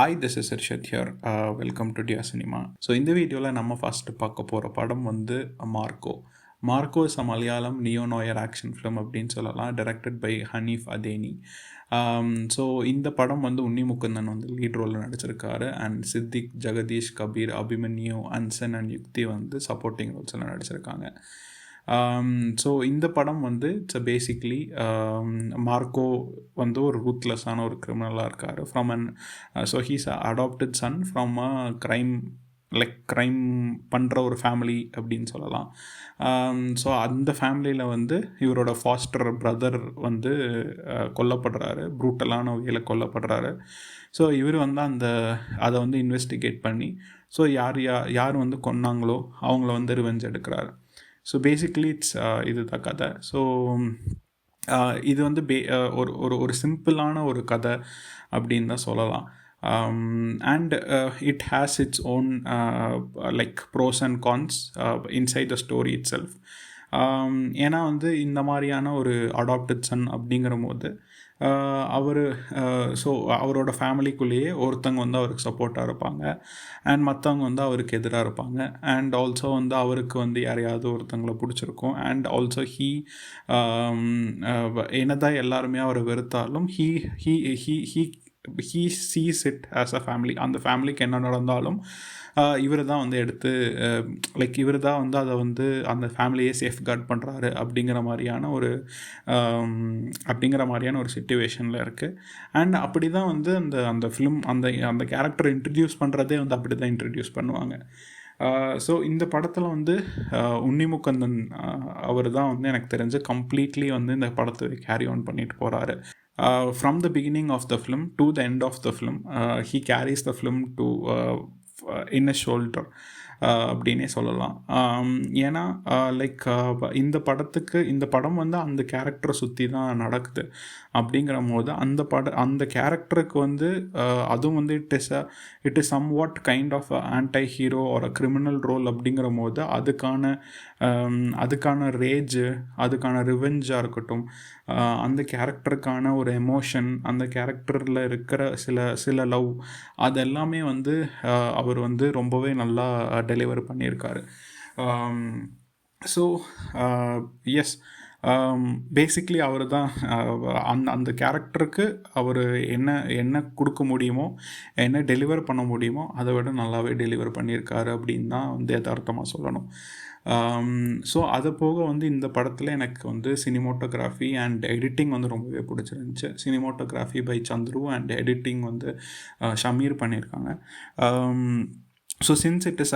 Hi, this is Irshad here. Welcome to டியா cinema. So இந்த வீடியோவில் நம்ம ஃபஸ்ட்டு பார்க்க போகிற படம் வந்து Marco. Marco is a Malayalam neo noir action film அப்படின்னு சொல்லலாம், directed by Haneef Adeni. So இந்த படம் வந்து உன்னி முகுந்தன் வந்து லீட் ரோலில் நடிச்சிருக்காரு. அண்ட் சித்திக், ஜெகதீஷ், கபீர், அபிமன்யு, அன்சன் அண்ட் யுக்தி வந்து சப்போர்ட்டிங் ரோல்ஸில் நடிச்சிருக்காங்க. ஸோ இந்த படம் வந்து இட்ஸ் பேசிக்லி மார்க்கோ வந்து ஒரு ரூத்லெஸ்ஸான ஒரு கிரிமினலாக இருக்கார். From an so he's adapted Sun from a crime பண்ணுற ஒரு ஃபேமிலி அப்படின்னு சொல்லலாம். ஸோ அந்த ஃபேமிலியில் வந்து இவரோட ஃபாஸ்டர் பிரதர் வந்து கொல்லப்படுறாரு, ப்ரூட்டலான வகையில் கொல்லப்படுறாரு. ஸோ இவர் வந்து அதை வந்து இன்வெஸ்டிகேட் பண்ணி ஸோ யார் வந்து கொன்னாங்களோ அவங்கள வந்து ரிவெஞ்ச் எடுக்கிறாரு. ஸோ பேசிக்லி இட்ஸ் இது தான் கதை. ஸோ இது வந்து ஒரு சிம்பிளான ஒரு கதை அப்படின்னு தான் சொல்லலாம். And it has its own like pros and cons inside the story itself. ஏன்னா வந்து இந்த மாதிரியான ஒரு அடாப்டட் சன் அப்படிங்கிற போது அவரோட ஃபேமிலிக்குள்ளேயே ஒருத்தவங்க வந்து அவருக்கு சப்போர்ட்டாக இருப்பாங்க அண்ட் மற்றவங்க வந்து அவருக்கு எதிராக இருப்பாங்க. அண்ட் ஆல்சோ வந்து அவருக்கு வந்து யாரையாவது ஒருத்தவங்களை பிடிச்சிருக்கும். அண்ட் ஆல்சோ என்னதான் எல்லாருமே அவரை வெறுத்தாலும் he sees it as a family. அந்த ஃபேமிலிக்கு என்ன நடந்தாலும் இவர் தான் வந்து எடுத்து இவர் தான் வந்து அதை வந்து அந்த ஃபேமிலியை சேஃப்கார்ட் பண்ணுறாரு அப்படிங்கிற மாதிரியான ஒரு சிச்சுவேஷனில் இருக்குது. அண்ட் அப்படி தான் வந்து அந்த ஃபிலிம் அந்த கேரக்டரை இன்ட்ரடியூஸ் பண்ணுறதே வந்து அப்படி தான் இன்ட்ரடியூஸ் பண்ணுவாங்க. ஸோ இந்த படத்தில் வந்து உன்னி முகுந்தன் அவர் தான் வந்து எனக்கு தெரிஞ்சு கம்ப்ளீட்லி வந்து இந்த படத்தை கேரி ஆன் பண்ணிட்டு போகிறாரு. From the beginning of the film to the end of the film, he carries the film to in a shoulder அப்படின்னே சொல்லலாம். ஏன்னா இந்த படம் வந்து அந்த கேரக்டரை சுற்றி தான் நடக்குது. அப்படிங்கிற போது அந்த கேரக்டருக்கு வந்து அதுவும் வந்து it is somewhat kind of anti hero ஒரு கிரிமினல் ரோல் அப்படிங்கிற போது அதுக்கான ரேஜு, அதுக்கான ரிவெஞ்சாக இருக்கட்டும், அந்த கேரக்டருக்கான ஒரு எமோஷன், அந்த கேரக்டரில் இருக்கிற சில லவ், அதெல்லாமே வந்து அவர் வந்து ரொம்பவே நல்லா டெலிவர் பண்ணியிருக்காரு. ஸோ எஸ், பேசிக்லி அவர் தான் அந்த கேரக்டருக்கு அவர் என்ன கொடுக்க முடியுமோ, என்ன டெலிவர் பண்ண முடியுமோ அதை விட நல்லாவே டெலிவர் பண்ணியிருக்காரு அப்படின்னு தான் வந்து யதார்த்தமாக சொல்லணும். ஸோ அது போக வந்து இந்த படத்தில் எனக்கு வந்து சினிமோட்டோகிராஃபி அண்ட் எடிட்டிங் வந்து ரொம்பவே பிடிச்சிருந்துச்சு. Cinematography by Chandru and editing வந்து ஷமீர் பண்ணியிருக்காங்க. So since it is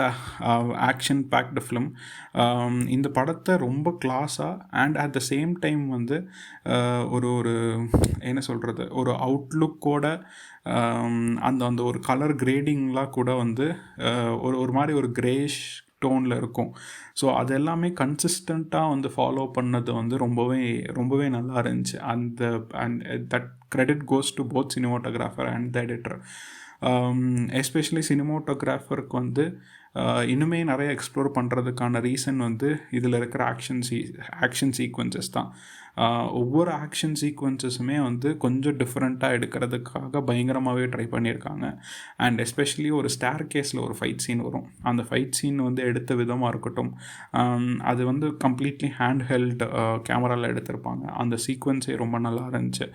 action packed film, இந்த படத்தை ரொம்ப கிளாஸாக and at the same time வந்து ஒரு என்ன சொல்கிறது, ஒரு அவுட்லுக்கோட அந்த ஒரு கலர் கிரேடிங்லாம் கூட வந்து ஒரு மாதிரி ஒரு கிரேஷ் டோனில் இருக்கும். ஸோ அது எல்லாமே கன்சிஸ்டண்ட்டாக வந்து ஃபாலோ பண்ணது வந்து ரொம்பவே நல்லா இருந்துச்சு. And that credit goes to both cinematographer and the editor. Especially சினிமோட்டோகிராஃபருக்கு வந்து இன்னுமே நிறைய எக்ஸ்ப்ளோர் பண்ணுறதுக்கான ரீசன் வந்து இதில் இருக்கிற ஆக்ஷன் சீக்வன்சஸ் தான். ஒவ்வொரு ஆக்ஷன் சீக்வன்சஸுமே வந்து கொஞ்சம் டிஃப்ரெண்ட்டாக எடுக்கிறதுக்காக பயங்கரமாகவே ட்ரை பண்ணியிருக்காங்க. அண்ட் எஸ்பெஷலி ஒரு ஸ்டேர் கேஸில் ஒரு ஃபைட் சீன் வரும். அந்த ஃபைட் சீன் வந்து எடுத்த விதமாக இருக்கட்டும், அது வந்து கம்ப்ளீட்லி ஹேண்ட் ஹெல்ட் கேமராவில் எடுத்திருப்பாங்க. அந்த சீக்வன்ஸே ரொம்ப நல்லா இருந்துச்சு.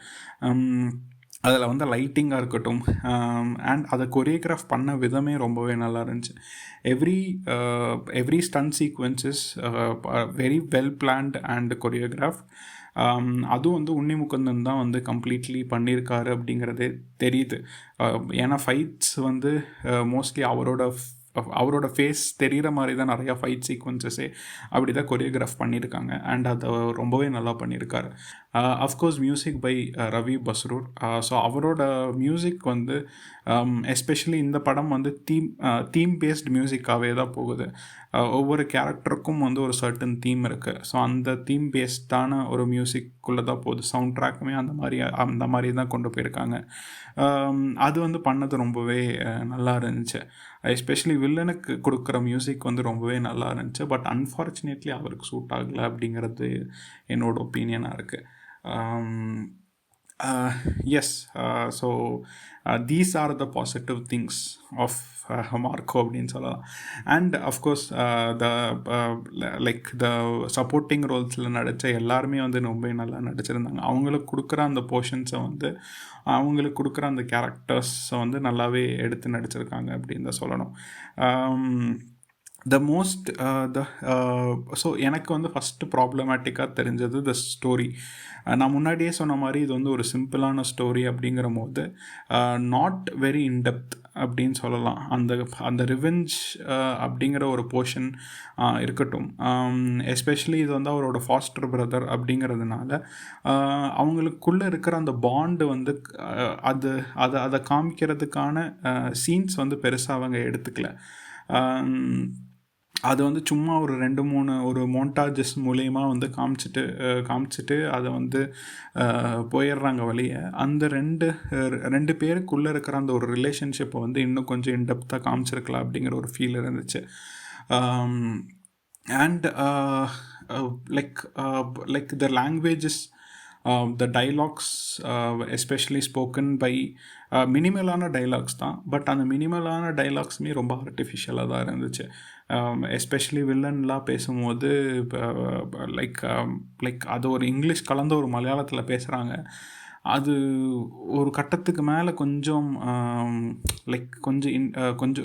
அதில் வந்து லைட்டிங்காக இருக்கட்டும் அண்ட் அதை கொரியோகிராஃப் பண்ண விதமே ரொம்பவே நல்லா இருந்துச்சு. Every stunt sequences very well planned and choreograph. அதுவும் வந்து உன்னி முகுந்தன் தான் வந்து கம்ப்ளீட்லி பண்ணியிருக்காரு அப்படிங்கிறதே தெரியுது. ஏன்னா ஃபைட்ஸ் வந்து மோஸ்ட்லி அவரோட ஃபேஸ் தெரிகிற மாதிரி தான் நிறையா ஃபைட் சீக்வன்சஸே அப்படி தான் கொரியோகிராஃப் பண்ணியிருக்காங்க. அண்ட் அதை ரொம்பவே நல்லா பண்ணியிருக்காரு. Of course music by Ravi Basrur. So அவரோட மியூசிக் வந்து எஸ்பெஷலி இந்த படம் வந்து தீம் பேஸ்ட் மியூசிக்காகவே தான் போகுது. ஒவ்வொரு கேரக்டருக்கும் வந்து ஒரு சர்டன் தீம் இருக்குது. ஸோ அந்த தீம் பேஸ்டான ஒரு மியூசிக்குள்ளே தான் போகுது. சவுண்ட் ட்ராக்குமே அந்த மாதிரி தான் கொண்டு போயிருக்காங்க. அது வந்து பண்ணது ரொம்பவே நல்லா இருந்துச்சு. எஸ்பெஷலி வில்லனுக்கு கொடுக்குற மியூசிக் வந்து ரொம்பவே நல்லா இருந்துச்சு. பட் அன்ஃபார்ச்சுனேட்லி அவருக்கு சூட் ஆகலை அப்படிங்கிறது என்னோட ஒப்பீனியனாக இருக்குது. Yes, so these are the positive things of Marco அப்படின்னு சொல்லலாம். And of course the like the supporting ரோல்ஸில் நடித்த எல்லாருமே வந்து ரொம்ப நல்லா நடிச்சிருந்தாங்க. அவங்களுக்கு கொடுக்குற அந்த போர்ஷன்ஸை வந்து அவங்களுக்கு கொடுக்குற அந்த கேரக்டர்ஸை வந்து நல்லாவே எடுத்து நடிச்சிருக்காங்க அப்படின்னு தான் சொல்லணும். த மோஸ்ட் ஸோ எனக்கு வந்து ஃபஸ்ட்டு ப்ராப்ளமேட்டிக்காக தெரிஞ்சது த ஸ்டோரி. நான் முன்னாடியே சொன்ன மாதிரி இது வந்து ஒரு சிம்பிளான ஸ்டோரி அப்படிங்கிற போது நாட் வெரி இன்டெப்த் அப்படின்னு சொல்லலாம். அந்த அந்த ரிவெஞ்ச் அப்படிங்கிற ஒரு போர்ஷன் இருக்கட்டும். எஸ்பெஷலி இது வந்து அவரோட ஃபாஸ்டர் பிரதர் அப்படிங்கிறதுனால அவங்களுக்குள்ளே இருக்கிற அந்த பாண்டு வந்து அதை காமிக்கிறதுக்கான சீன்ஸ் வந்து பெருசாக அவங்க எடுத்துக்கல. அது வந்து சும்மா ஒரு 2-3 ஒரு மோண்டாஜஸ் மூலயமா வந்து காமிச்சிட்டு அதை வந்து போயிடுறாங்க வழியை. அந்த ரெண்டு பேருக்குள்ளே இருக்கிற அந்த ஒரு ரிலேஷன்ஷிப்பை வந்து இன்னும் கொஞ்சம் இன்டெப்த்தாக காமிச்சிருக்கலாம் அப்படிங்கிற ஒரு ஃபீல் இருந்துச்சு. And like the languages, the dialogues especially spoken by மினிமலான டைலாக்ஸ் தான். பட் அந்த மினிமலான டைலாக்ஸுமே ரொம்ப ஆர்டிஃபிஷியலாக தான் இருந்துச்சு. எஸ்பெஷலி வில்லன்லாம் பேசும்போது லைக் அது ஒரு இங்கிலீஷ் கலந்த ஒரு மலையாளத்தில் பேசுகிறாங்க. அது ஒரு கட்டத்துக்கு மேலே கொஞ்சம் லைக்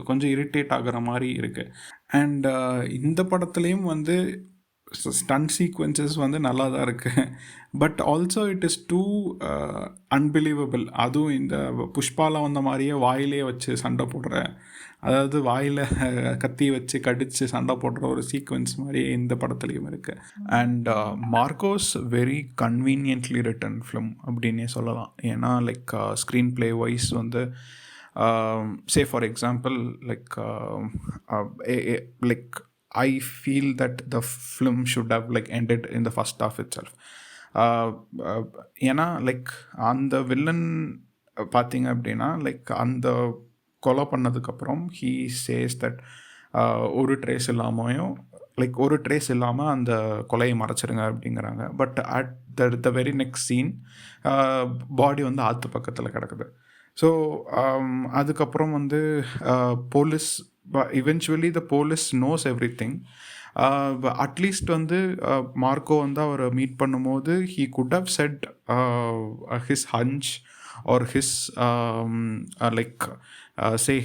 கொஞ்சம் இரிட்டேட் ஆகிற மாதிரி இருக்குது. அண்ட் இந்த படத்துலேயும் வந்து ஸ்டன் சீக்வன்சஸ் வந்து நல்லா தான் இருக்குது. But also it is too unbelievable. அதுவும் இந்த புஷ்பாவில் வந்த மாதிரியே வாயிலே வச்சு சண்டை போடுற, அதாவது வாயில் கத்தி வச்சு கடித்து சண்டை போடுற ஒரு சீக்வன்ஸ் மாதிரி இந்த படத்துலேயும் இருக்குது. And Marco's very conveniently written film அப்படின்னே சொல்லலாம். ஏன்னா லைக் ஸ்க்ரீன் பிளே வைஸ் வந்து say for example like I feel that the film should have like ended in the first half itself. ஏன்னா லைக் அந்த வில்லன் பார்த்தீங்க அப்படின்னா லைக் அந்த கொலை பண்ணதுக்கப்புறம் he says that ஒரு ட்ரேஸ் இல்லாமல் அந்த கொலையை மறைச்சிருங்க அப்படிங்கிறாங்க. But at the very next scene body வந்து ஆற்று பக்கத்தில் கிடக்குது. ஸோ அதுக்கப்புறம் வந்து police eventually the police knows everything. At least வந்து மார்க்கோ வந்து அவரை மீட் பண்ணும்போது he could have said his hunch or his say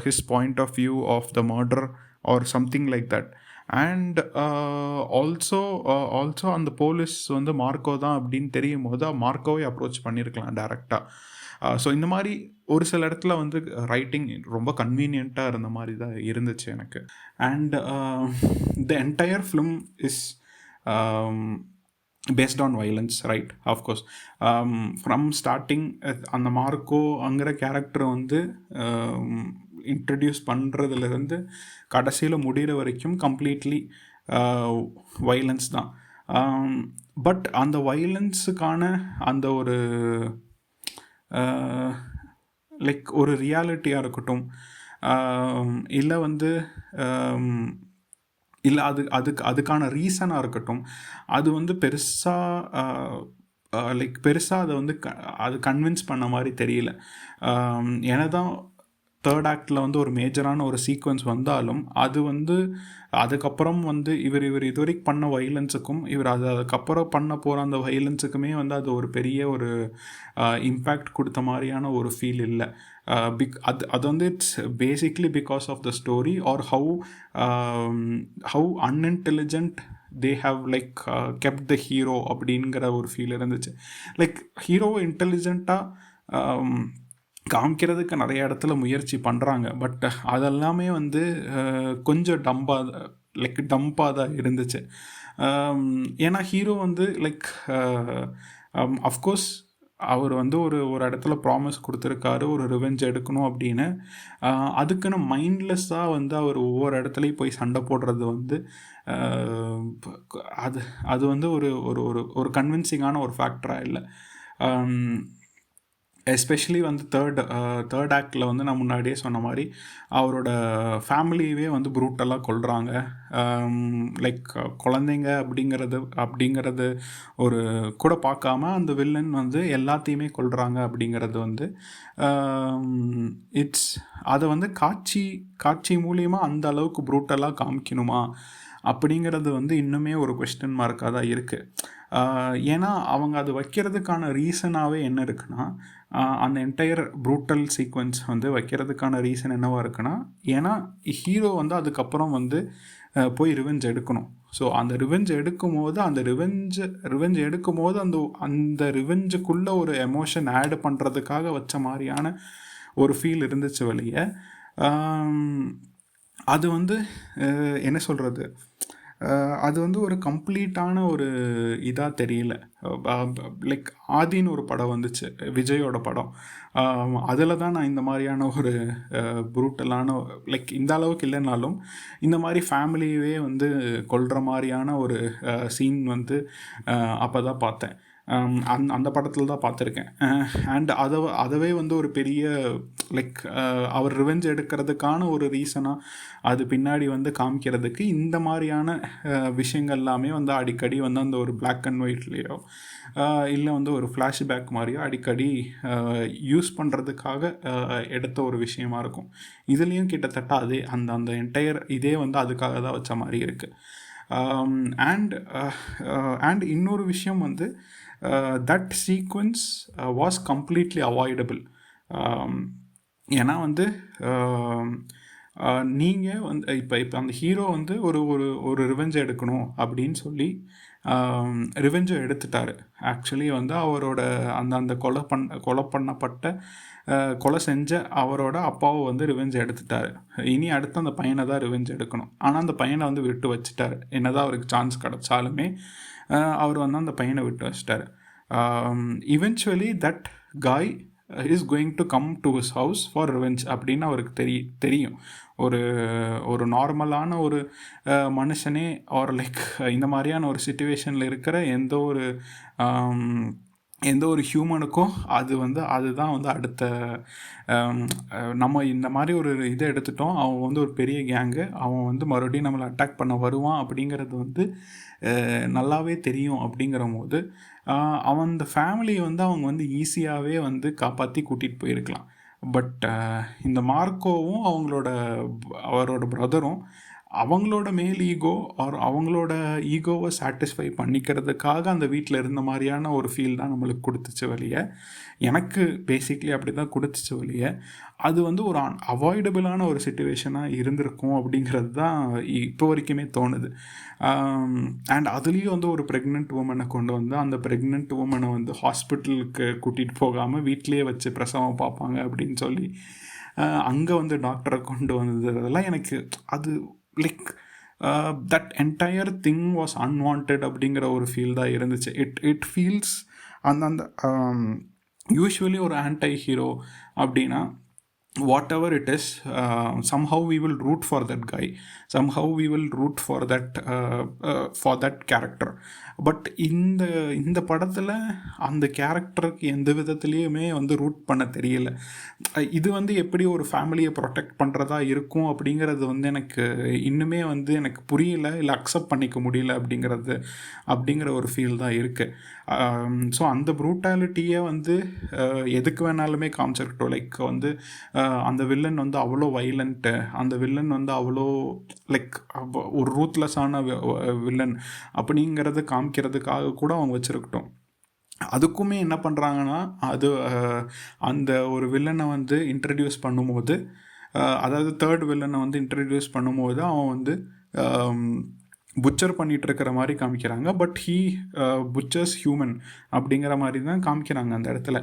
his point of view of the murder or something like that. And also அந்த police வந்து Marco தான் அப்படின்னு தெரியும் போது மார்க்கோவை அப்ரோச் பண்ணியிருக்கலாம் டேரெக்டாக. ஸோ இந்த மாதிரி ஒரு சில இடத்துல வந்து ரைட்டிங் ரொம்ப கன்வீனியண்ட்டாக இருந்த மாதிரி தான் இருந்துச்சு எனக்கு. And the entire film is based on violence, right? Of course from starting அந்த மார்க்கோங்கிற கேரக்டர் வந்து இன்ட்ரடியூஸ் பண்ணுறதுலேருந்து கடைசியில் முடிகிற வரைக்கும் கம்ப்ளீட்லி வைலன்ஸ் தான். பட் அந்த வைலன்ஸுக்கான அந்த ஒரு லைக் ஒரு ரியாலிட்டியாக இருக்கட்டும், இல்லை வந்து இல்லை அதுக்கான ரீசனாக இருக்கட்டும், அது வந்து பெருசாக அதை வந்து அது கன்வின்ஸ் பண்ண மாதிரி தெரியல. ஏன்னா தான் தேர்ட் ஆக்டில் வந்து ஒரு மேஜரான ஒரு சீக்வன்ஸ் வந்தாலும் அது வந்து அதுக்கப்புறம் வந்து இவர் இதுவரைக்கும் பண்ண வைலன்ஸுக்கும் அதுக்கப்புறம் பண்ண போகிற அந்த வைலன்ஸுக்குமே வந்து அது ஒரு பெரிய ஒரு இம்பேக்ட் கொடுத்த மாதிரியான ஒரு ஃபீல் இல்லை. அது வந்து it's basically because of the story or how unintelligent they have kept the hero அப்படிங்கிற ஒரு ஃபீல் இருந்துச்சு. லைக் ஹீரோவை இன்டெலிஜென்ட்டாக காமிக்கிறதுக்கு நிறைய இடத்துல முயற்சி பண்ணுறாங்க. பட் அதெல்லாமே வந்து கொஞ்சம் டம்பாக தான் இருந்துச்சு. ஏன்னா ஹீரோ வந்து அஃப்கோர்ஸ் அவர் வந்து ஒரு இடத்துல ப்ராமிஸ் கொடுத்துருக்காரு ஒரு ரிவெஞ்ச் எடுக்கணும் அப்படின்னு. அதுக்குன்னு மைண்ட்லெஸ்ஸாக வந்து அவர் ஒவ்வொரு இடத்துலையும் போய் சண்டை போடுறது வந்து அது வந்து ஒரு கன்வின்சிங்கான ஒரு ஃபேக்டராக இல்லை. எஸ்பெஷலி வந்து தேர்ட் ஆக்டில் வந்து நான் முன்னாடியே சொன்ன மாதிரி அவரோட ஃபேமிலியவே வந்து ப்ரூட்டலாக கொல்றாங்க. லைக் குழந்தைங்க அப்படிங்கிறது ஒரு கூட பார்க்காம அந்த வில்லன் வந்து எல்லாத்தையுமே கொல்றாங்க அப்படிங்கிறது வந்து அதை வந்து காட்சி மூலியமாக அந்த அளவுக்கு ப்ரூட்டலாக காமிக்கணுமா அப்படிங்கிறது வந்து இன்னுமே ஒரு கொஸ்டின் மார்க்காக தான் இருக்குது. ஏன்னா அவங்க அது வைக்கிறதுக்கான ரீசனாகவே என்ன இருக்குன்னா, அந்த என்டையர் ப்ரூட்டல் சீக்வன்ஸ் வந்து வைக்கிறதுக்கான ரீசன் என்னவாக இருக்குன்னா, ஏன்னா ஹீரோ வந்து அதுக்கப்புறம் வந்து போய் ரிவெஞ்ச் எடுக்கணும். ஸோ அந்த ரிவெஞ்ச் எடுக்கும்போது அந்த ரிவெஞ்சுக்குள்ளே ஒரு எமோஷன் ஆட் பண்ணுறதுக்காக வச்ச மாதிரியான ஒரு ஃபீல் இருந்துச்சு வெளியே. அது வந்து என்ன சொல்கிறது, அது வந்து ஒரு கம்ப்ளீட்டான ஒரு இதாக தெரியல. லைக் ஆதின்னு ஒரு படம் வந்துச்சு, விஜயோட படம். அதில் தான் நான் இந்த மாதிரியான ஒரு ப்ரூட்டலான, லைக் இந்த அளவுக்கு இல்லைனாலும் இந்த மாதிரி ஃபேமிலியவே வந்து கொல்ற மாதிரியான ஒரு சீன் வந்து அப்போ தான் பார்த்தேன். அந்த படத்தில் தான் பார்த்துருக்கேன். அண்ட் அதவே வந்து ஒரு பெரிய லைக் அவர் ரிவெஞ்ச் எடுக்கிறதுக்கான ஒரு ரீசனாக அது பின்னாடி வந்து காமிக்கிறதுக்கு இந்த மாதிரியான விஷயங்கள் எல்லாமே வந்து அடிக்கடி வந்து அந்த ஒரு பிளாக் அண்ட் ஒயிட்லேயோ இல்லை வந்து ஒரு ஃப்ளாஷ்பேக் மாதிரியோ அடிக்கடி யூஸ் பண்ணுறதுக்காக எடுத்த ஒரு விஷயமா இருக்கும். இதுலேயும் கிட்டத்தட்ட அதே அந்த என்டையர் இதே வந்து அதுக்காக தான் வச்ச மாதிரி இருக்குது. அண்ட் இன்னொரு விஷயம் வந்து that sequence was completely avoidable. ஏன்னா வந்து நீங்கள் வந்து இப்போ அந்த ஹீரோ வந்து ஒரு ரிவெஞ்ச் எடுக்கணும் அப்படின்னு சொல்லி ரிவெஞ்சும் எடுத்துட்டாரு. ஆக்சுவலி வந்து அவரோட அந்த கொலை பண்ணப்பட்ட கொலை செஞ்ச அவரோட அப்பாவை வந்து ரிவெஞ்ச் எடுத்துட்டாரு. இனி அடுத்து அந்த பையனை தான் ரிவெஞ்ச் எடுக்கணும். ஆனால் அந்த பையனை வந்து விட்டு வச்சுட்டாரு. என்னதான் அவருக்கு சான்ஸ் கிடைச்சாலுமே அவர் வந்து அந்த பையனை விட்டு வச்சிட்டாரு. Eventually that guy is going to come to his house for revenge அப்படின்னு அவருக்கு தெரியும். ஒரு நார்மலான ஒரு மனுஷனே ஆர் லைக் இந்த மாதிரியான ஒரு சிச்சுவேஷனில் இருக்கிற எந்த ஒரு ஹியூமனுக்கும் அதுதான் வந்து அடுத்த நம்ம இந்த மாதிரி ஒரு இதை எடுத்துட்டோம், அவன் வந்து ஒரு பெரிய கேங்கு, அவன் வந்து மறுபடியும் நம்மளை அட்டாக் பண்ண வருவான் அப்படிங்கிறது வந்து நல்லாவே தெரியும். அப்படிங்கிற போது அவன் அந்த ஃபேமிலியை வந்து அவங்க வந்து ஈஸியாகவே வந்து காப்பாற்றி கூட்டிகிட்டு போயிருக்கலாம். பட் இந்த மார்க்கோவும் அவரோட பிரதரும் அவங்களோட மேல் ஈகோ ஆர் அவங்களோட ஈகோவை சாட்டிஸ்ஃபை பண்ணிக்கிறதுக்காக அந்த வீட்டில் இருந்த மாதிரியான ஒரு ஃபீல் தான் நம்மளுக்கு கொடுத்துச்சு வெளியே. எனக்கு பேசிக்லி அப்படி தான் கொடுத்துச்சு வெளியே. அது வந்து ஒரு அவாய்டபிளான ஒரு சிச்சுவேஷனாக இருந்திருக்கும் அப்படிங்கிறது தான் இப்போ வரைக்குமே தோணுது. அண்ட் அதுலேயும் வந்து ஒரு ப்ரெக்னென்ட் உமனை கொண்டு வந்து அந்த ப்ரெக்னென்ட் உமனை வந்து ஹாஸ்பிட்டலுக்கு கூட்டிகிட்டு போகாமல் வீட்டிலேயே வச்சு பிரசவம் பார்ப்பாங்க அப்படின்னு சொல்லி அங்கே வந்து டாக்டரை கொண்டு வந்ததெல்லாம் எனக்கு அது like that entire thing was unwanted அப்படிங்கிற ஒரு ஃபீல் தான் இருந்துச்சு. இட் ஃபீல்ஸ் அந்த யூஸ்வலி ஒரு ஆன்டை ஹீரோ அப்படின்னா whatever it is, somehow we will root for that guy, somehow we will root for that character. But இந்த படத்தில் அந்த கேரக்டருக்கு எந்த விதத்துலேயுமே வந்து ரூட் பண்ண தெரியல. இது வந்து எப்படி ஒரு ஃபேமிலியை ப்ரொடெக்ட் பண்ணுறதா இருக்கும் அப்படிங்கிறது வந்து எனக்கு இன்னுமே வந்து எனக்கு புரியல, இல்லை அக்செப்ட் பண்ணிக்க முடியல அப்படிங்கிற ஒரு ஃபீல் தான் இருக்குது. ஸோ அந்த ப்ரூட்டாலிட்டியை வந்து எதுக்கு வேணாலுமே காமிச்சிருக்கட்டும். லைக் வந்து அந்த வில்லன் வந்து அவ்வளோ வைலண்ட்டு, அந்த வில்லன் வந்து அவ்வளோ லைக் ஒரு ரூத்லெஸ்ஸான வில்லன் அப்படிங்கிறது காமிக்கிறதுக்காக கூட அவங்க வச்சுருக்கட்டும். அதுக்குமே என்ன பண்ணுறாங்கன்னா அந்த ஒரு வில்லனை வந்து இன்ட்ரடியூஸ் பண்ணும்போது, அதாவது தேர்ட் வில்லனை வந்து இன்ட்ரடியூஸ் பண்ணும்போது அவன் வந்து புச்சர் பண்ணிகிட்டு இருக்கிற மாதிரி காமிக்கிறாங்க. பட் புச்சர்ஸ் ஹியூமன் அப்படிங்கிற மாதிரி தான் காமிக்கிறாங்க அந்த இடத்துல.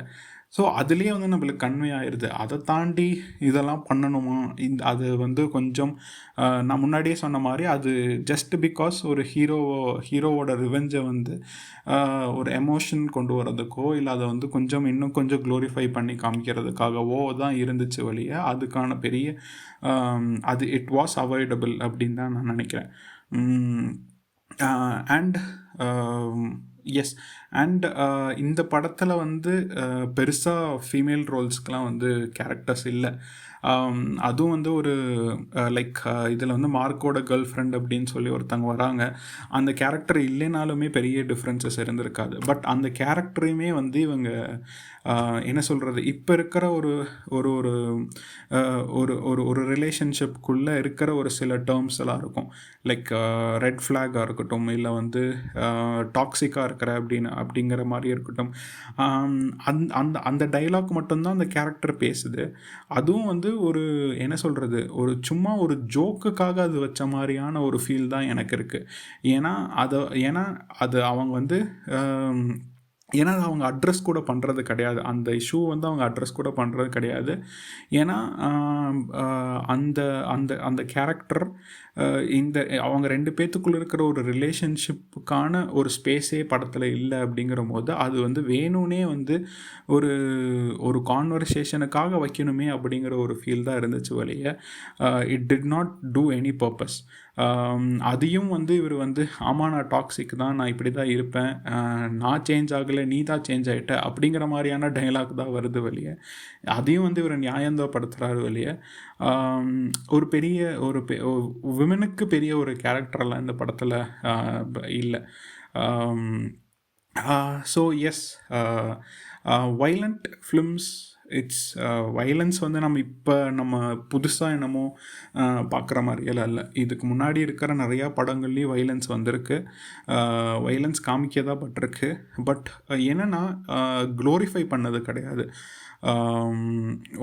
ஸோ அதுலேயே வந்து நம்மளுக்கு கன்வே ஆயிடுது. அதை தாண்டி இதெல்லாம் பண்ணணுமா? அது வந்து கொஞ்சம் நான் முன்னாடியே சொன்ன மாதிரி அது ஜஸ்ட் பிகாஸ் ஒரு ஹீரோவோட ரிவெஞ்சை வந்து ஒரு எமோஷன் கொண்டு வரதுக்கோ இல்லை அதை வந்து இன்னும் கொஞ்சம் க்ளோரிஃபை பண்ணி காமிக்கிறதுக்காகவோ தான் இருந்துச்சு வழியே. அதுக்கான பெரிய இட் வாஸ் அவாய்டபிள் அப்படின்னு தான் நான் நினைக்கிறேன். And S. அண்ட் இந்த படத்தில் வந்து பெருசாக ஃபீமேல் ரோல்ஸ்க்கெலாம் வந்து கேரக்டர்ஸ் இல்லை. அதுவும் வந்து ஒரு லைக் இதில் வந்து மார்க்கோட கேர்ள் ஃப்ரெண்ட் அப்படின்னு சொல்லி ஒருத்தவங்க வராங்க. அந்த கேரக்டர் இல்லைனாலுமே பெரிய டிஃப்ரென்சஸ் இருந்திருக்காது. பட் அந்த கேரக்டரையுமே வந்து இவங்க என்ன சொல்கிறது, இப்போ இருக்கிற ஒரு ஒரு ஒரு ஒரு ஒரு ஒரு ரிலேஷன்ஷிப்குள்ளே இருக்கிற ஒரு சில டேர்ம்ஸ் எல்லாம் இருக்கும். லைக் ரெட் ஃப்ளாகாக இருக்கட்டும், இல்லை வந்து டாக்ஸிக்காக இருக்கிற அப்படிங்கிற மாதிரி இருக்கட்டும். அந்த அந்த டைலாக் மட்டும்தான் அந்த கேரக்டர் பேசுது. அதுவும் வந்து ஒரு என்ன சொல்கிறது, ஒரு சும்மா ஒரு ஜோக்குக்காக அது வச்ச மாதிரியான ஒரு ஃபீல் தான் எனக்கு இருக்குது. ஏன்னா அது அவங்க வந்து ஏன்னா அவங்க அட்ரஸ் கூட பண்ணுறது கிடையாது. அந்த இஷ்யூ வந்து அவங்க அட்ரஸ் கூட பண்ணுறது கிடையாது. ஏன்னா அந்த அந்த அந்த கேரக்டர் இந்த அவங்க 2 பேத்துக்குள்ளே இருக்கிற ஒரு ரிலேஷன்ஷிப்புக்கான ஒரு ஸ்பேஸே படத்தில் இல்லை அப்படிங்கிற போது அது வந்து வேணும்னே வந்து ஒரு ஒரு கான்வர்சேஷனுக்காக வைக்கணுமே அப்படிங்கிற ஒரு ஃபீல் தான் இருந்துச்சு வழிய. It did not do any purpose. அதையும் வந்து இவர் வந்து ஆமாம் நான் டாக்ஸிக் தான், நான் இப்படி தான் இருப்பேன், நான் சேஞ்ச் ஆகலை நீ தான் சேஞ்ச் ஆகிட்ட அப்படிங்கிற மாதிரியான டைலாக் தான் வருது வெளியே. அதையும் வந்து இவர் நியாயந்தப்படுத்துகிறாரு வெளியே. ஒரு பெரிய ஒரு விமனுக்கு பெரிய ஒரு கேரக்டரெல்லாம் இந்த படத்தில் இல்லை. So yes, violent films, it's violence வந்து நம்ம புதுசாக என்னமோ பார்க்குற மாதிரியெல்லாம் இல்லை. இதுக்கு முன்னாடி இருக்கிற நிறையா படங்கள்லேயும் வைலன்ஸ் வந்திருக்கு, வைலன்ஸ் காமிக்கதான் பட்டிருக்கு. பட் என்னென்னா க்ளோரிஃபை பண்ணது கிடையாது.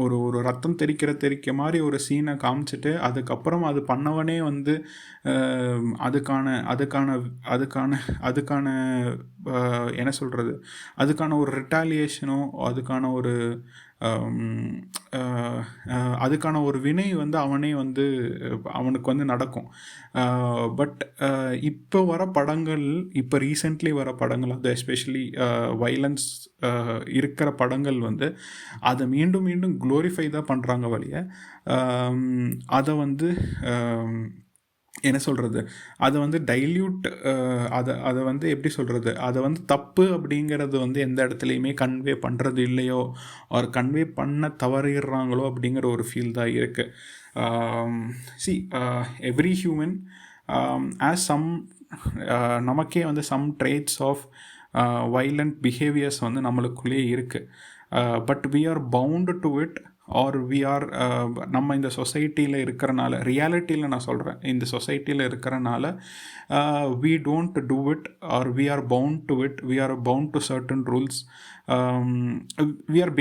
ஒரு ஒரு ரத்தம் தெரிக்க மாதிரி ஒரு சீனை காமிச்சிட்டு அதுக்கப்புறம் அது பண்ணவனே வந்து அதுக்கான அதுக்கான அதுக்கான அதுக்கான என்ன சொல்கிறது, அதுக்கான ஒரு ரிட்டாலியேஷனோ அதுக்கான ஒரு அதுக்கான ஒரு வினை வந்து அவனே வந்து அவனுக்கு வந்து நடக்கும். பட் இப்போ வர படங்கள், இப்போ ரீசெண்ட்லி வர படங்கள், அது எஸ்பெஷலி வைலன்ஸ் இருக்கிற படங்கள் வந்து அதை மீண்டும் மீண்டும் க்ளோரிஃபை தான் பண்ணுறாங்க வழிய. அதை வந்து என்ன சொல்கிறது, அதை வந்து டைல்யூட், அதை வந்து எப்படி சொல்கிறது, அதை வந்து தப்பு அப்படிங்கிறது வந்து எந்த இடத்துலையுமே கன்வே பண்ணுறது இல்லையோ ஒரு கன்வே பண்ண தவறிடுறாங்களோ அப்படிங்கிற ஒரு ஃபீல் தான் இருக்குது. See every human has some நமக்கே வந்து some traits of violent behaviours வந்து நம்மளுக்குள்ளேயே இருக்குது. But we are bound to it or we are நம்ம இந்த சொசைட்டியில் இருக்கிறனால, ரியாலிட்டியில் நான் சொல்கிறேன், இந்த சொசைட்டியில் இருக்கிறனால we don't do it or we are bound to it, we are bound to certain rules. we are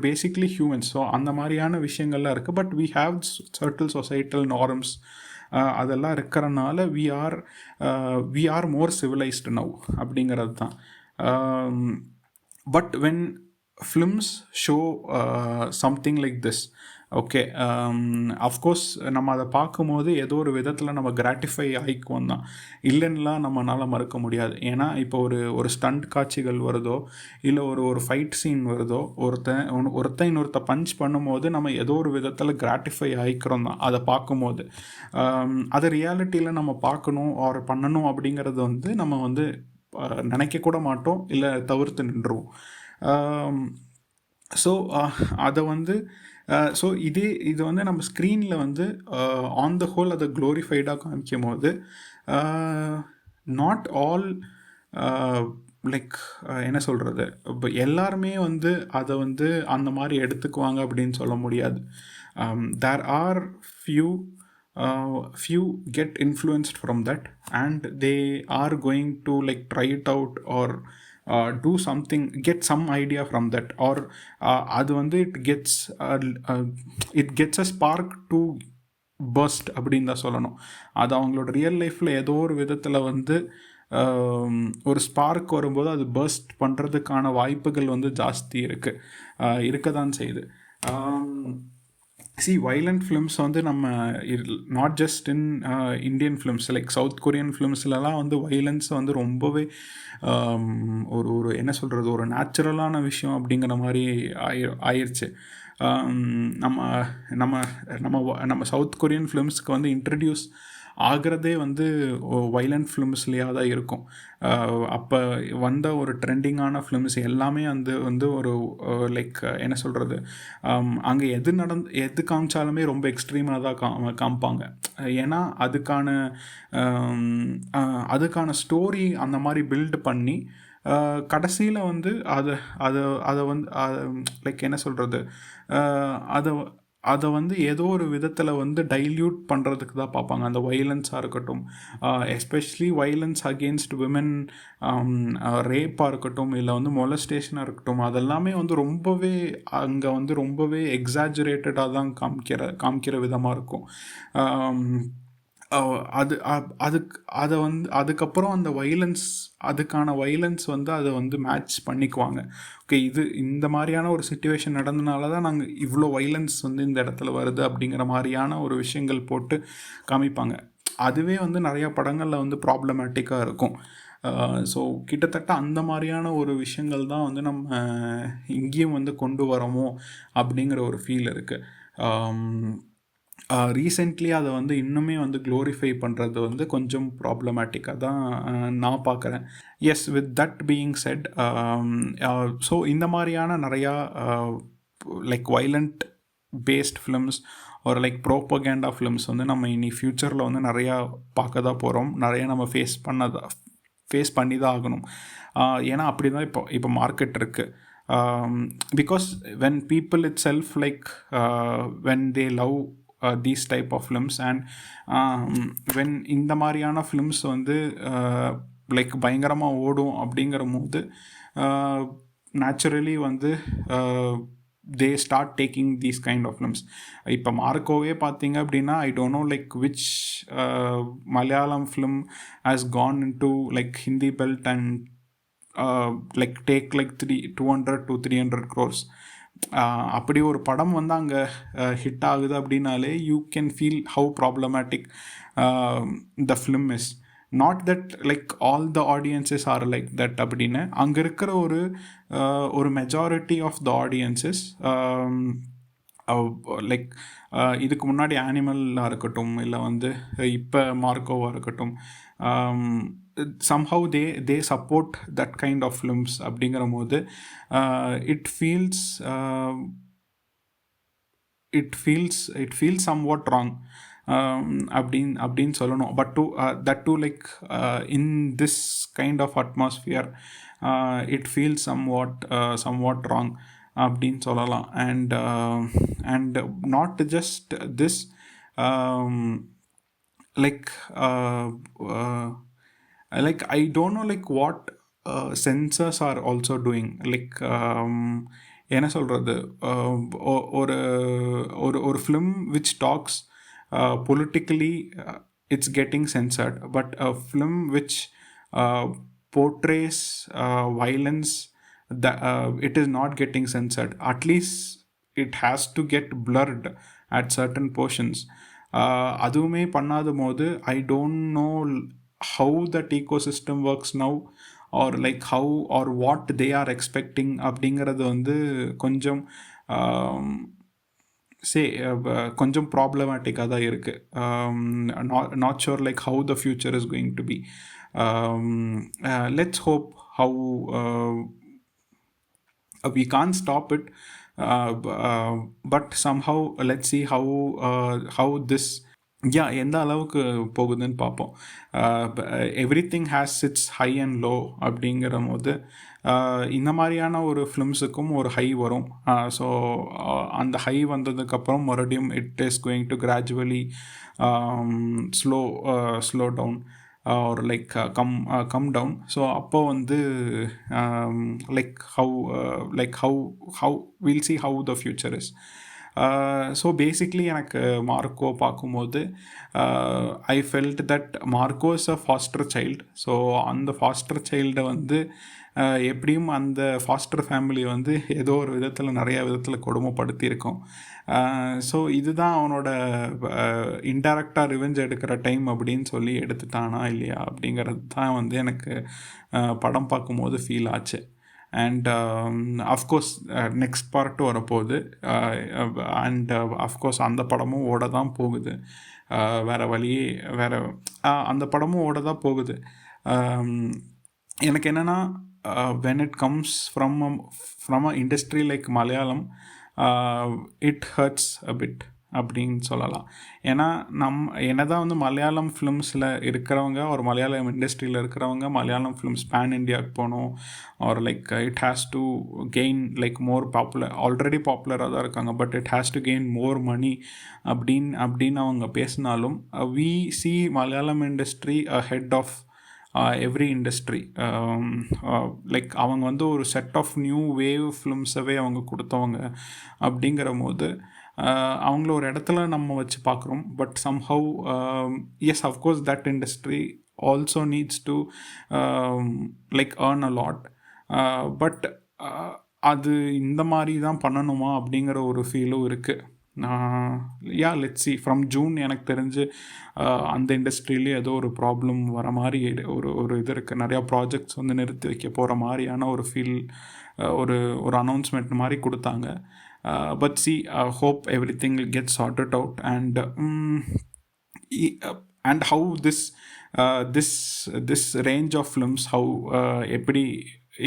basically humans. So அந்த மாதிரியான விஷயங்கள்லாம் இருக்குது. But we have certain societal norms, அதெல்லாம் இருக்கிறனால we are more civilized now அப்படிங்கிறது தான். But when films show something like this, okay, of course நம்ம அதை பார்க்கும்போது ஏதோ ஒரு விதத்தில் நம்ம கிராட்டிஃபை ஆகிக்குவோம் தான், இல்லைன்னுலாம் நம்மளால் மறுக்க முடியாது. ஏன்னா இப்போ ஒரு ஸ்டண்ட் காட்சிகள் வருதோ இல்லை ஒரு ஃபைட் சீன் வருதோ, ஒருத்தன் இன்னொருத்த பஞ்ச் பண்ணும்போது நம்ம ஏதோ ஒரு விதத்தில் கிராட்டிஃபை ஆகிக்கிறோம் தான் அதை பார்க்கும்போது. அதை ரியாலிட்டியில் நம்ம பார்க்கணும் ஆர் பண்ணணும் அப்படிங்கிறது வந்து நம்ம வந்து நினைக்க கூட மாட்டோம், இல்லை தவிர்த்து நின்றுவோம். ஸோ அதை வந்து ஸோ இது வந்து நம்ம ஸ்க்ரீனில் வந்து ஆன் த ஹோல் அதை க்ளோரிஃபைடாக காமிக்கும் போது நாட் ஆல் லைக் என்ன சொல்கிறது, இப்போ எல்லாருமே வந்து அதை வந்து அந்த மாதிரி எடுத்துக்குவாங்க அப்படின்னு சொல்ல முடியாது. There are few get influenced from that and they are going to like try it out or do something, get some idea from that, or அது வந்து it gets a spark to burst அப்படின்னு தான் சொல்லணும். அது அவங்களோட real லைஃப்பில் ஏதோ ஒரு விதத்தில் வந்து ஒரு ஸ்பார்க் வரும்போது அது பர்ஸ்ட் பண்ணுறதுக்கான வாய்ப்புகள் வந்து ஜாஸ்தி இருக்க தான் செய்யுது. வைலண்ட் ஃபிலிம்ஸ் வந்து நம்ம not just in Indian films, like South Korean ஃபிலிம்ஸ்லலாம் வந்து வைலன்ஸ் வந்து ரொம்பவே ஒரு என்ன சொல்கிறது, ஒரு நேச்சுரலான விஷயம் அப்படிங்கிற மாதிரி ஆயிடுச்சு. நம்ம நம்ம நம்ம நம்ம சவுத் கொரியன் ஃபிலிம்ஸ்க்கு வந்து இன்ட்ரடியூஸ் ஆகிறதே வந்து வைலண்ட் ஃபிலிம்ஸ்லேயே தான் இருக்கும். அப்போ வந்த ஒரு ட்ரெண்டிங்கான ஃபிலிம்ஸ் எல்லாமே வந்து ஒரு லைக் என்ன சொல்கிறது, அங்கே எது காமிச்சாலுமே ரொம்ப எக்ஸ்ட்ரீமாக தான் காமிப்பாங்க. ஏன்னா அதுக்கான ஸ்டோரி அந்த மாதிரி பில்டு பண்ணி கடைசியில் வந்து அதை அதை அதை வந்து லைக் என்ன சொல்கிறது, அதை அதை வந்து ஏதோ ஒரு விதத்தில் வந்து டைல்யூட் பண்ணுறதுக்கு தான் பார்ப்பாங்க. அந்த வைலன்ஸாக இருக்கட்டும், எஸ்பெஷலி வைலன்ஸ் அகெயின்ஸ்ட் விமன், ரேப்பாக இருக்கட்டும், இல்லை வந்து மொலஸ்டேஷனாக இருக்கட்டும், அதெல்லாமே வந்து ரொம்பவே அங்கே வந்து ரொம்பவே எக்ஸாஜுரேட்டடாக தான் காமிக்கிற விதமாக இருக்கும். அதுக்கப்புறம் அந்த அதுக்கான வைலன்ஸ் வந்து அதை வந்து மேட்ச் பண்ணிக்குவாங்க. ஓகே, இந்த மாதிரியான ஒரு சிச்சுவேஷன் நடந்தனால தான் நாங்கள் இவ்வளோ வைலன்ஸ் வந்து இந்த இடத்துல வருது அப்படிங்கிற மாதிரியான ஒரு விஷயங்கள் போட்டு காமிப்பாங்க. அதுவே வந்து நிறையா படங்களில் வந்து ப்ராப்ளமேட்டிக்காக இருக்கும். ஸோ கிட்டத்தட்ட அந்த மாதிரியான ஒரு விஷயங்கள் தான் வந்து நம்ம இங்கேயும் வந்து கொண்டு வரோமோ அப்படிங்கிற ஒரு ஃபீல் இருக்குது. ரீசெண்ட்லி அதை வந்து இன்னுமே வந்து க்ளோரிஃபை பண்ணுறது வந்து கொஞ்சம் ப்ராப்ளமேட்டிக்காக தான் நான் பார்க்குறேன். Yes, with that being said, so இந்த மாதிரியான நிறையா லைக் வைலண்ட் பேஸ்ட் ஃபிலிம்ஸ் ஒரு லைக் ப்ரோபகேண்டா ஃபிலிம்ஸ் வந்து நம்ம இனி ஃப்யூச்சரில் வந்து நிறையா பார்க்க தான் போகிறோம். நிறையா நம்ம ஃபேஸ் பண்ணி தான் ஆகணும். ஏன்னா அப்படி தான் இப்போ மார்க்கெட் இருக்குது. Because when people it self like when they love these type of films and when இந்த மாதிரியான ஃபிலிம்ஸ் வந்து லைக் பயங்கரமாக ஓடும் அப்படிங்கிற போது நேச்சுரலி வந்து they start taking these kind of films. இப்போ மார்க்கோவே பார்த்தீங்க அப்படின்னா I don't know like which Malayalam film has Khan into like Hindi belt and like take like 200 to 300 crores. அப்படி ஒரு படம் வந்து அங்கே ஹிட் ஆகுது அப்படின்னாலே you can feel how problematic the film is. Not that like all the audiences are like that அப்படின்னு, அங்கே இருக்கிற ஒரு majority of the audiences like இதுக்கு முன்னாடி ஆனிமலாக இருக்கட்டும், இல்லை வந்து இப்போ மார்க்கோவாக இருக்கட்டும், somehow they support that kind of films அப்படிங்கிற போது it feels somewhat wrong அப்படின்னு சொல்லணும். But that too like in this kind of atmosphere it feels somewhat wrong அப்படின்னு சொல்லலாம். and not just this, like I don't know like what censors are also doing. like என்ன சொல்கிறது, ஒரு film which talks politically, it's getting censored, but a film which portrays violence, it is not getting censored. At least it has to get blurred at certain portions. அதுவுமே பண்ணாத போது I don't know how that ecosystem works now, or like how or what they are expecting அப்படிங்கிறது வந்து கொஞ்சம் கொஞ்சம் ப்ராப்ளமேட்டிக்காக தான் இருக்குது. Not sure like how the future is going to be. Let's hope how we can't stop it, but somehow let's see how this எந்த அளவுக்கு போகுதுன்னு பார்ப்போம். Everything has its high and low அப்படிங்கிற போது இந்த மாதிரியான ஒரு ஃபிலிம்ஸுக்கும் ஒரு ஹை வரும். ஸோ அந்த ஹை வந்ததுக்கப்புறம் மறுபடியும் it is going to gradually slow down or like come down. So அப்போ வந்து how we'll see how the future is. So basically எனக்கு மார்க்கோ பார்க்கும்போது I felt that Marco is a foster child. So அந்த foster சைல்டை வந்து எப்படியும் அந்த ஃபாஸ்டர் ஃபேமிலி வந்து ஏதோ ஒரு விதத்தில் நிறையா விதத்தில் கொடுமைப்படுத்தியிருக்கோம். ஸோ இதுதான் அவனோட இன்டைரக்டாக ரிவெஞ்ச் எடுக்கிற டைம் அப்படின்னு சொல்லி எடுத்துட்டானா இல்லையா அப்படிங்கிறது தான் வந்து எனக்கு படம் பார்க்கும்போது ஃபீல் ஆச்சு. அண்ட் அஃப்கோர்ஸ் நெக்ஸ்ட் பார்ட்டு வரப்போகுது. அண்ட் அஃப்கோர்ஸ் அந்த படமும் ஓட தான் போகுது. வேறு வழியே அந்த படமும் ஓட தான் போகுது. எனக்கு என்னென்னா, when it comes from a industry like Malayalam, it hurts a bit அப்படின்னு சொல்லலாம். ஏன்னா என்னதான் வந்து மலையாளம் ஃபிலிம்ஸில் இருக்கிறவங்க, ஒரு மலையாளம் இண்டஸ்ட்ரியில் இருக்கிறவங்க மலையாளம் ஃபிலிம்ஸ் பேன் இண்டியாவுக்கு போகணும், or like it has to gain like more popular, already பாப்புலராக தான் இருக்காங்க, but it has to gain more money அப்படின்னு அவங்க பேசினாலும், we see Malayalam industry head of every industry. Like அவங்க வந்து ஒரு செட் ஆஃப் நியூ வேவ் ஃபிலிம்ஸவே அவங்க கொடுத்தவங்க. அப்படிங்கிற போது அவங்கள ஒரு இடத்துல நம்ம வச்சு பார்க்குறோம். But somehow yes, of course that industry also needs to like earn a lot. But அது இந்த மாதிரி தான் பண்ணணுமா அப்படிங்கிற ஒரு ஃபீலும் இருக்குது. Let's see. ஃப்ரம் ஜூன் எனக்கு தெரிஞ்சு அந்த இண்டஸ்ட்ரியிலே ஏதோ ஒரு ப்ராப்ளம் வர மாதிரி ஒரு இது இருக்குது. நிறையா ப்ராஜெக்ட்ஸ் வந்து நிறுத்தி வைக்க போகிற மாதிரியான ஒரு ஃபீல், ஒரு அனௌன்ஸ்மெண்ட் மாதிரி கொடுத்தாங்க. But see, hope everything will get sorted out, and how this range of films, how எப்படி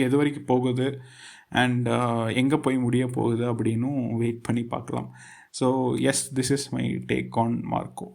எது வரைக்கும் போகுது அண்ட் எங்கே போய் முடிய போகுது அப்படின்னும் வெயிட் பண்ணி பார்க்கலாம். So yes, this is my take on Marco.